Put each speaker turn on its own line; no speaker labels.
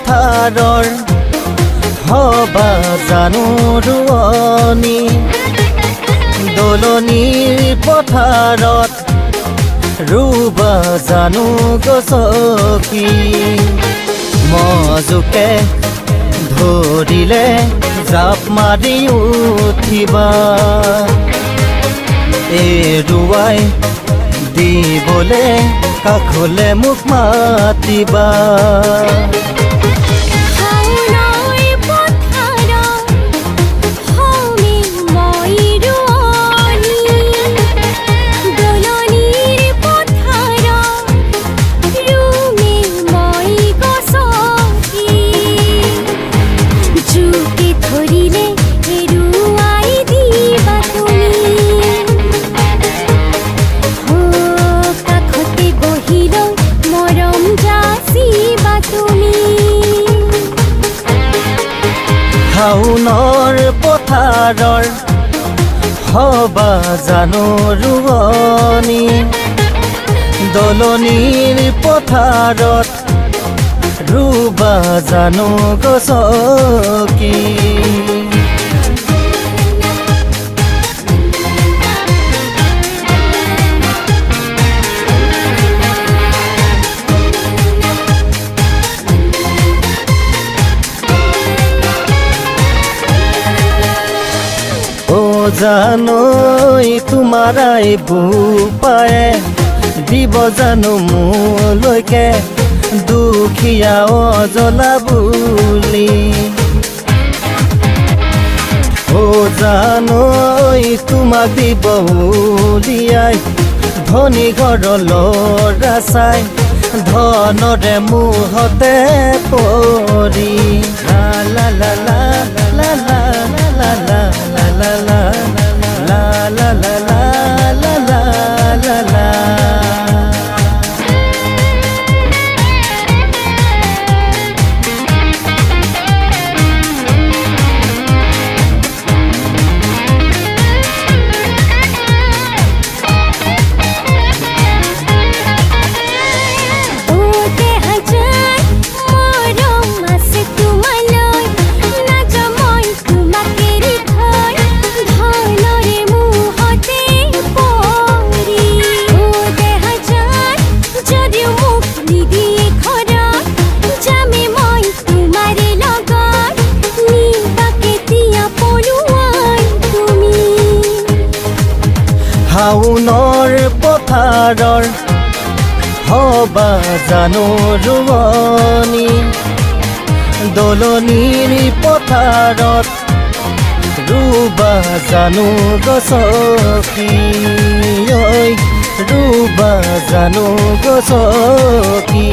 পথাৰৰ হবা জানো ৰোৱনী দলনিৰ পথাৰত ৰুবা জানো গছকি মজুকে ধৰিলে জাপ মাৰি উঠিবা এৰুৱাই দিবলে কাষলে মোক মাতিবা শাওনৰ পথাৰৰ হবা জানো ৰোৱনী দলনিৰ পথাৰত ৰুবা জানো গছকি জানৈ তোমাৰাই বুপায়ে দিব জানো মোলৈকে দুখীয়া অজলা বুলি জানৈ তোমাক দিব উলিয়াই ধনী ঘৰৰ ল'ৰা চাই ধনৰে মুহতে পৰি লা লা লা লা লা লা লা লা লা la la la la la la la la শাওনৰ পথাৰৰ হবা জানো ৰোৱনী দলনিৰ পথাৰত ৰুবা জানো গছকি ৰুবা জানো গছকি